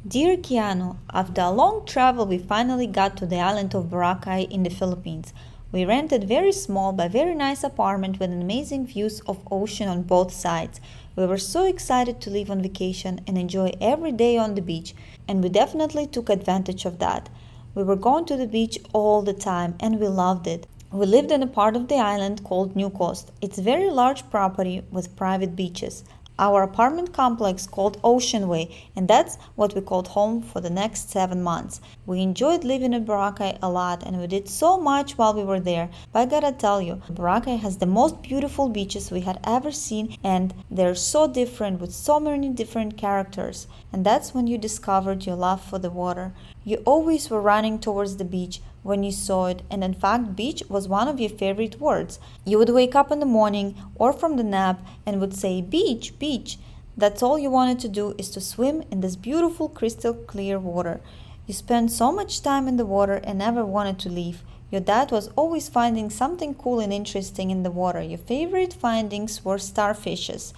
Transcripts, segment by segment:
Dear Keanu, after a long travel, we finally got to the island of Boracay in the Philippines. We rented a very small but very nice apartment with amazing views of ocean on both sides. We were so excited to live on vacation and enjoy every day on the beach, and we definitely took advantage of that. We were going to the beach all the time and we loved it. We lived in a part of the island called New Coast. It's a very large property with private beaches. Our apartment complex called Ocean Way, and that's what we called home for the next 7 months. We enjoyed living in Boracay a lot and we did so much while we were there. But I gotta tell you, Boracay has the most beautiful beaches we had ever seen, and they're so different with so many different characters. And that's when you discovered your love for the water. You always were running towards the beach when you saw it, and in fact beach was one of your favorite words. You would wake up in the morning or from the nap and would say beach, beach. That's all you wanted to do, is to swim in this beautiful crystal clear water. You spent so much time in the water and never wanted to leave. Your dad was always finding something cool and interesting in the water. Your favorite findings were starfishes.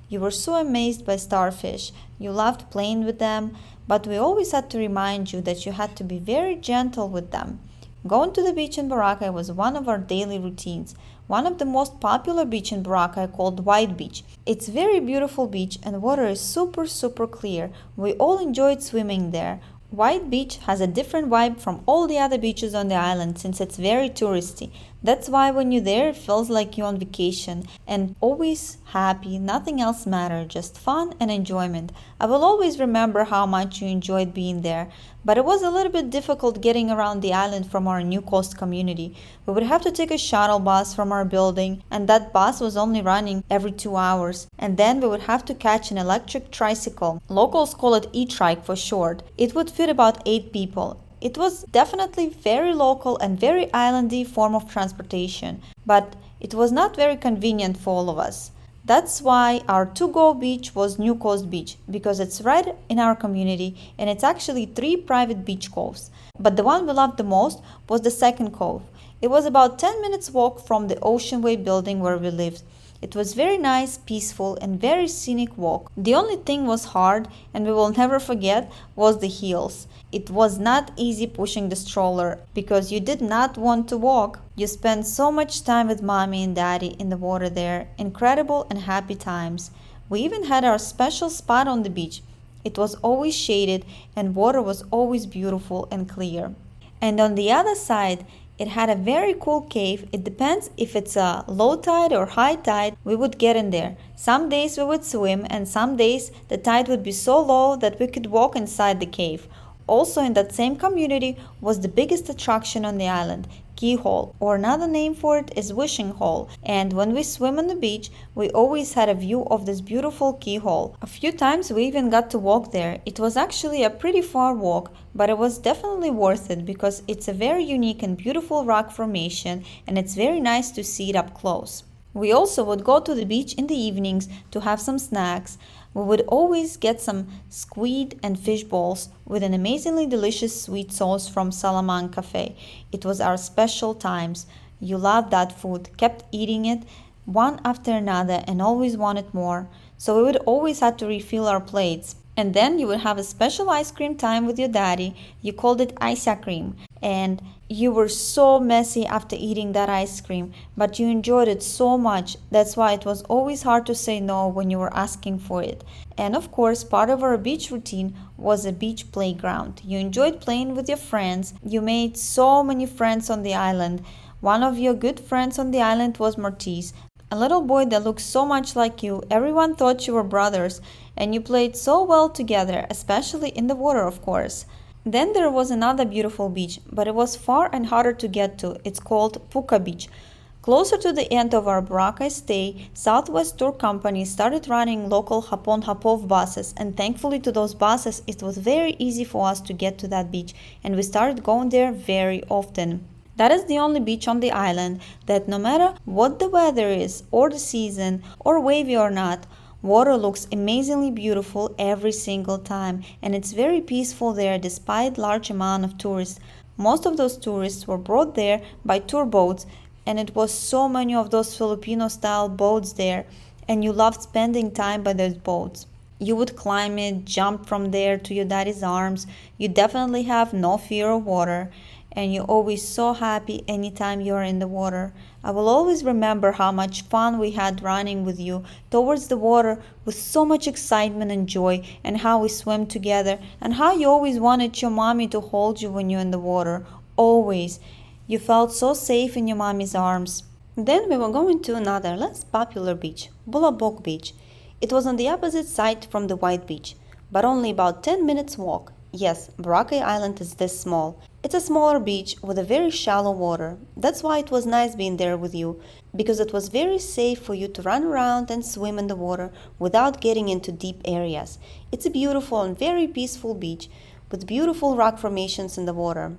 You were so amazed by starfish. You loved playing with them, but we always had to remind you that you had to be very gentle with them. Going to the beach in Boracay was one of our daily routines. One of the most popular beach in Boracay called White Beach. It's a very beautiful beach and water is super clear. We all enjoyed swimming there. White Beach has a different vibe from all the other beaches on the island since it's very touristy. That's why when you're there it feels like you're on vacation and always happy, nothing else matters, just fun and enjoyment. I will always remember how much you enjoyed being there, but it was a little bit difficult getting around the island from our New Coast community. We would have to take a shuttle bus from our building, and that bus was only running every 2 hours. And then we would have to catch an electric tricycle. Locals call it e-trike for short. It would fit about 8 people. It was definitely very local and very islandy form of transportation, but it was not very convenient for all of us. That's why our Artugo Beach was New Coast Beach, because it's right in our community and it's actually 3 private beach coves. But the one we loved the most was the second cove. It was about 10 minutes walk from the Ocean Way building where we lived. It was very nice, peaceful and very scenic walk. The only thing was hard, and we will never forget, was the heels. It was not easy pushing the stroller because you did not want to walk. You spent so much time with mommy and daddy in the water there. Incredible and happy times. We even had our special spot on the beach. It was always shaded and water was always beautiful and clear. And on the other side, it had a very cool cave. It depends if it's a low tide or high tide, we would get in there. Some days we would swim and some days the tide would be so low that we could walk inside the cave. Also in that same community was the biggest attraction on the island, Keyhole, or another name for it is Wishing Hole. And when we swim on the beach, we always had a view of this beautiful Keyhole. A few times we even got to walk there. It was actually a pretty far walk, but it was definitely worth it because it's a very unique and beautiful rock formation and it's very nice to see it up close. We also would go to the beach in the evenings to have some snacks. We would always get some squid and fish balls with an amazingly delicious sweet sauce from Salaman Cafe. It was our special times. You loved that food, kept eating it one after another and always wanted more. So we would always have to refill our plates. And then you would have a special ice cream time with your daddy. You called it ice cream. And you were so messy after eating that ice cream, but you enjoyed it so much. That's why it was always hard to say no when you were asking for it. And of course, part of our beach routine was a beach playground. You enjoyed playing with your friends. You made so many friends on the island. One of your good friends on the island was Martise, a little boy that looked so much like you. Everyone thought you were brothers, and you played so well together, especially in the water, of course. Then there was another beautiful beach, but it was far and harder to get to. It's called Puka Beach. Closer to the end of our Boracay stay, Southwest Tour Company started running local Hapon-Hapov buses, and thankfully to those buses it was very easy for us to get to that beach, and we started going there very often. That is the only beach on the island that no matter what the weather is, or the season, or wavy or not, water looks amazingly beautiful every single time, and it's very peaceful there despite large amount of tourists. Most of those tourists were brought there by tour boats, and it was so many of those Filipino style boats there, and you loved spending time by those boats. You would climb it, jump from there to your daddy's arms. You definitely have no fear of water, and you're always so happy anytime you're in the water. I will always remember how much fun we had running with you towards the water with so much excitement and joy, and how we swam together, and how you always wanted your mommy to hold you when you're in the water. Always. You felt so safe in your mommy's arms. Then we were going to another less popular beach, Boulevard Beach. It was on the opposite side from the White Beach, but only about 10 minutes walk. Yes, Boracay Island is this small. It's a smaller beach with a very shallow water. That's why it was nice being there with you, because it was very safe for you to run around and swim in the water without getting into deep areas. It's a beautiful and very peaceful beach with beautiful rock formations in the water.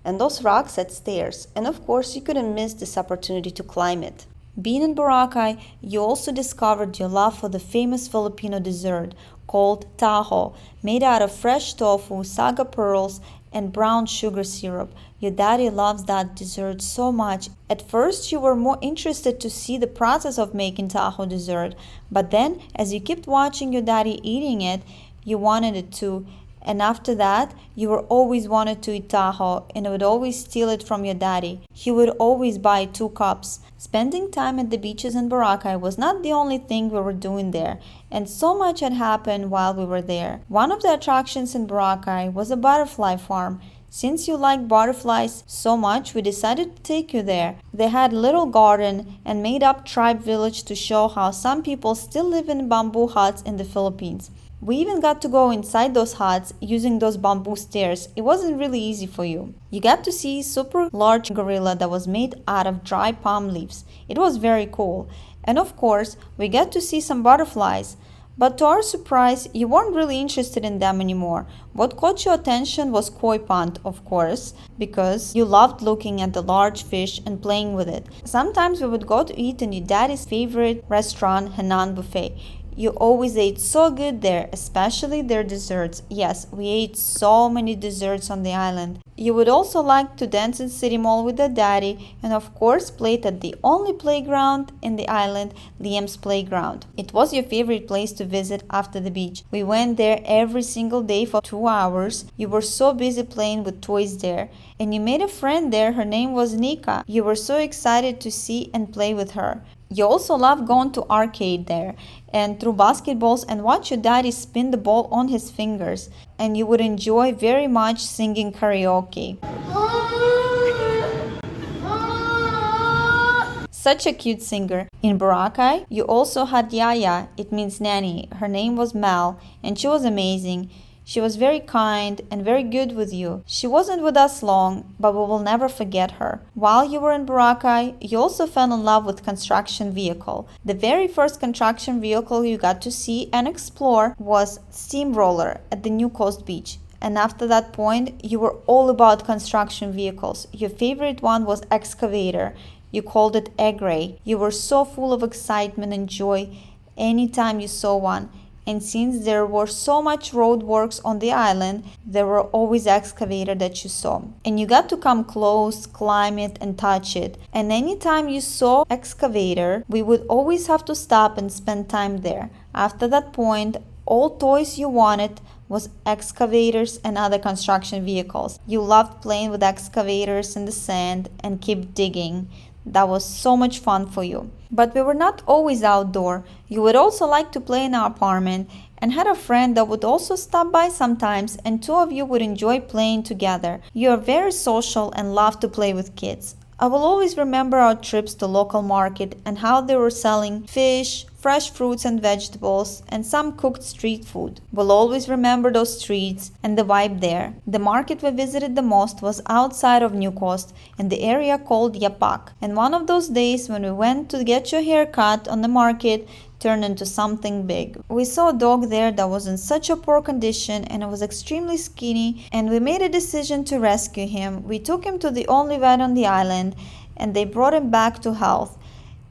And those rocks had stairs, and of course you couldn't miss this opportunity to climb it. Being in Boracay, you also discovered your love for the famous Filipino dessert called Tahoe, made out of fresh tofu, sago pearls, and brown sugar syrup. Your daddy loves that dessert so much. At first, you were more interested to see the process of making Tahoe dessert, but then, as you kept watching your daddy eating it, you wanted it too. And after that, you were always wanted to eat Tahoe and would always steal it from your daddy. He would always buy 2 cups. Spending time at the beaches in Boracay was not the only thing we were doing there, and so much had happened while we were there. One of the attractions in Boracay was a butterfly farm. Since you like butterflies so much, we decided to take you there. They had a little garden and made up tribe village to show how some people still live in bamboo huts in the Philippines. We even got to go inside those huts using those bamboo stairs. It wasn't really easy for you. You got to see a super large gorilla that was made out of dry palm leaves. It was very cool. And of course, we got to see some butterflies. But to our surprise, you weren't really interested in them anymore. What caught your attention was koi pond, of course, because you loved looking at the large fish and playing with it. Sometimes we would go to eat in your daddy's favorite restaurant, Henan Buffet. You always ate so good there, especially their desserts. Yes, we ate so many desserts on the island. You would also like to dance in City Mall with the daddy, and of course played at the only playground in the island, Liam's Playground. It was your favorite place to visit after the beach. We went there every single day for 2 hours. You were so busy playing with toys there. And you made a friend there, her name was Nika. You were so excited to see and play with her. You also loved going to arcade there and throw basketballs and watch your daddy spin the ball on his fingers. And you would enjoy very much singing karaoke. Such a cute singer. In Boracay, you also had Yaya, it means nanny. Her name was Mel, and she was amazing. She was very kind and very good with you. She wasn't with us long, but we will never forget her. While you were in Boracay, you also fell in love with construction vehicle. The very first construction vehicle you got to see and explore was Steamroller at the New Coast Beach. And after that point, you were all about construction vehicles. Your favorite one was Excavator. You called it Egg Ray. You were so full of excitement and joy anytime you saw one. And since there were so much roadworks on the island, there were always excavator that you saw. And you got to come close, climb it, and touch it. And anytime you saw excavator, we would always have to stop and spend time there. After that point, all toys you wanted was excavators and other construction vehicles. You loved playing with excavators in the sand and keep digging. That was so much fun for you. But we were not always outdoor. You would also like to play in our apartment and had a friend that would also stop by sometimes, and 2 of you would enjoy playing together. You are very social and love to play with kids. I will always remember our trips to local market and how they were selling fish, fresh fruits and vegetables, and some cooked street food. We'll always remember those streets and the vibe there. The market we visited the most was outside of New Coast in the area called Yapak. And one of those days when we went to get your hair cut on the market turned into something big. We saw a dog there that was in such a poor condition and it was extremely skinny, and we made a decision to rescue him. We took him to the only vet on the island and they brought him back to health.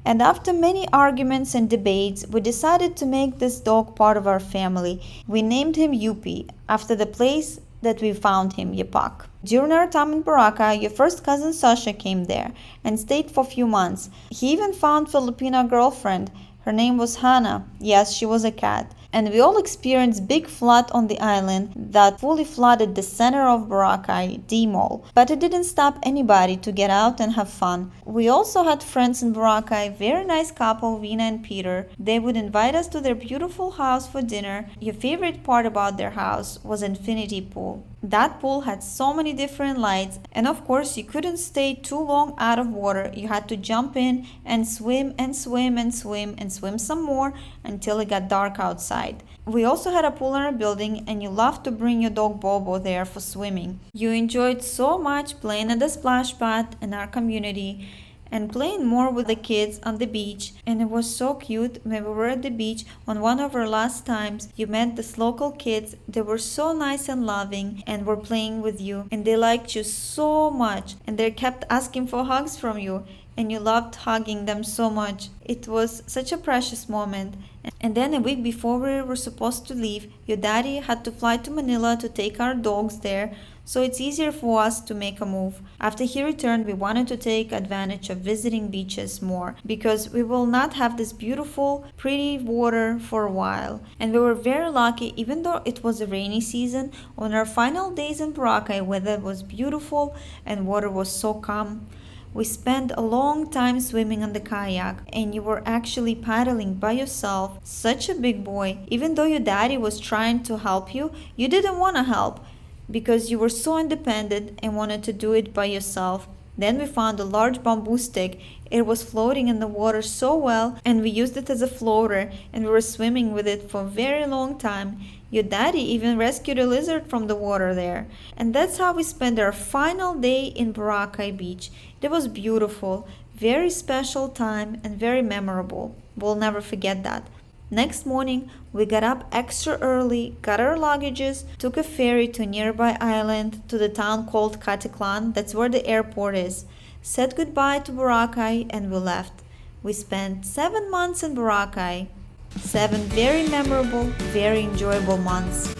And after many arguments and debates, we decided to make this dog part of our family. We named him Yupi, after the place that we found him, Yapak. During our time in Boracay, your first cousin Sasha came there and stayed for a few months. He even found Filipino girlfriend. Her name was Hannah. Yes, she was a cat. and we all experienced big flood on the island that fully flooded the center of Boracay, the mall. But it didn't stop anybody to get out and have fun. We also had friends in Boracay, very nice couple, Vina and Peter. They would invite us to their beautiful house for dinner. Your favorite part about their house was infinity pool. That pool had so many different lights, and of course you couldn't stay too long out of water. You had to jump in and swim and swim and swim and swim some more until it got dark outside. We also had a pool in our building, and you loved to bring your dog Bobo there for swimming. You enjoyed so much playing at the splash pad in our community and playing more with the kids on the beach, and it was so cute when we were at the beach on one of our last times. You met these local kids. They were so nice and loving and were playing with you, and they liked you so much, and they kept asking for hugs from you, and you loved hugging them so much. It was such a precious moment. And then a week before we were supposed to leave, your daddy had to fly to Manila to take our dogs there, so it's easier for us to make a move. After he returned, we wanted to take advantage of visiting beaches more because we will not have this beautiful, pretty water for a while. And we were very lucky, even though it was a rainy season, on our final days in Boracay, weather was beautiful and water was so calm. We spent a long time swimming on the kayak, and you were actually paddling by yourself, such a big boy. Even though your daddy was trying to help you, you didn't want to help because you were so independent and wanted to do it by yourself. Then we found a large bamboo stick. It was floating in the water so well, and we used it as a floater, and we were swimming with it for a very long time. Your daddy even rescued a lizard from the water there. And that's how we spent our final day in Boracay Beach. It was beautiful, very special time, and very memorable. We'll never forget that. Next morning, we got up extra early, got our luggages, took a ferry to a nearby island to the town called Caticlan, that's where the airport is, said goodbye to Boracay, and we left. We spent 7 months in Boracay. 7 very memorable, very enjoyable months.